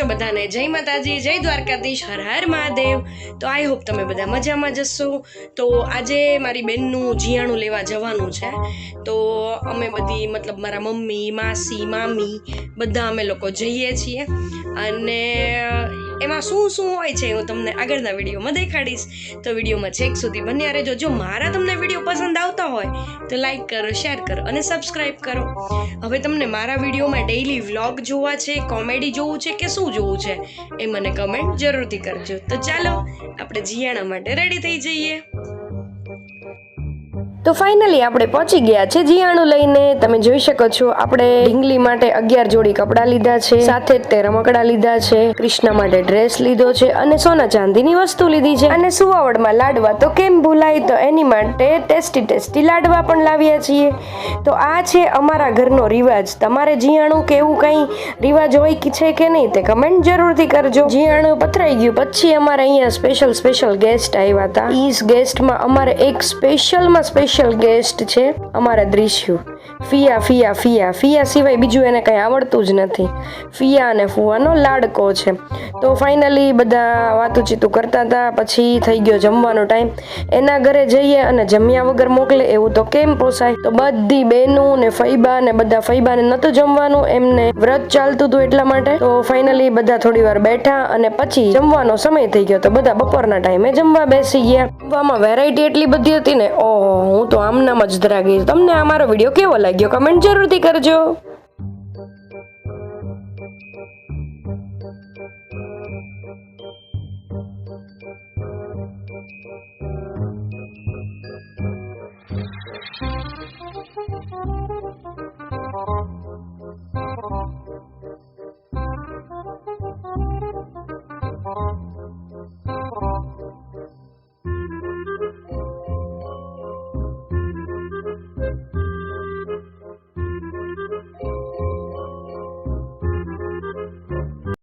બધાને જય માતાજી, જય દ્વારકાધીશ, હર હર મહાદેવ। તો આઈ હોપ તમે બધા મજામાં જશો। તો આજે મારી બેનનું જીયાણું લેવા જવાનું છે। તો અમે બધી મતલબ મારા મમ્મી, માસી, મામી બધા અમે લોકો જઈએ છીએ અને એમાં શું શું હોય છે હું તમને આગળના વિડીયોમાં દેખાડીશ। તો વિડીયોમાં છેક સુધી બન્યા રહેજો। જો મારા તમને વિડીયો પસંદ આવતા હોય તો લાઈક કરો, શેર કરો અને સબસ્ક્રાઈબ કરો। હવે તમને મારા વિડીયોમાં ડેઈલી વ્લોગ જોવા છે, કોમેડી જોવું છે કે શું જોવું છે એ મને કમેન્ટ જરૂરથી કરજો। તો ચાલો આપણે જીયાણા માટે રેડી થઈ જઈએ। તો ફાઇનલી આપણે પહોંચી ગયા છે જીયાણું લઈને। તમે જોઈ શકો છો આપણે ઢીંગલી માટે 11 જોડી કપડાં લીધા છે, સાથે જ તે રમકડા લીધા છે, કૃષ્ણ માટે ડ્રેસ લીધો છે અને સોના ચાંદીની વસ્તુ લીધી છે અને સુવાવડમાં લાડવા તો કેમ ભૂલાય, તો એની માટે ટેસ્ટી લાડવા પણ લાવ્યા છીએ। તો આ છે અમારા ઘરનો રિવાજ। તમારે જીયાણું કે એવું કંઈ રિવાજ હોય છે કે નહીં તે કમેન્ટ જરૂરથી કરજો। જીયાણું પથરાઈ ગયું પછી અમારે અહીંયા સ્પેશિયલ ગેસ્ટ આવ્યા હતા। ઈ ગેસ્ટમાં અમારે એક સ્પેશિયલ ગેસ્ટ છે અમારા દ્રિશ્યુ। ફિયા સિવાય બીજું એને કંઈ આવડતું જ નથી। ફિયા અને ફુવાનો લાડકો છે। તો ફાઇનલી બધા વાતુચીતું કરતા હતા, પછી થઈ ગયો જમવાનો ટાઈમ। એના ઘરે જઈએ અને જમ્યા વગર મોકલે એવું તો કેમ પોસાય। તો બધી બહેનું ને ફૈબા ને બધા ફૈબાને નહોતું જમવાનું, એમને વ્રત ચાલતું હતું એટલા માટે। તો ફાઇનલી બધા થોડી વાર બેઠા અને પછી જમવાનો સમય થઈ ગયો, તો બધા બપોરના ટાઈમે જમવા બેસી ગયા। જમવામાં વેરાયટી એટલી બધી હતી ને, ઓહો, હું તો આમનામ જ ધરા ગઈ। તમને આ મારો વિડીયો કેવો લાગ્યો કમેન્ટ જરૂરથી કરજો।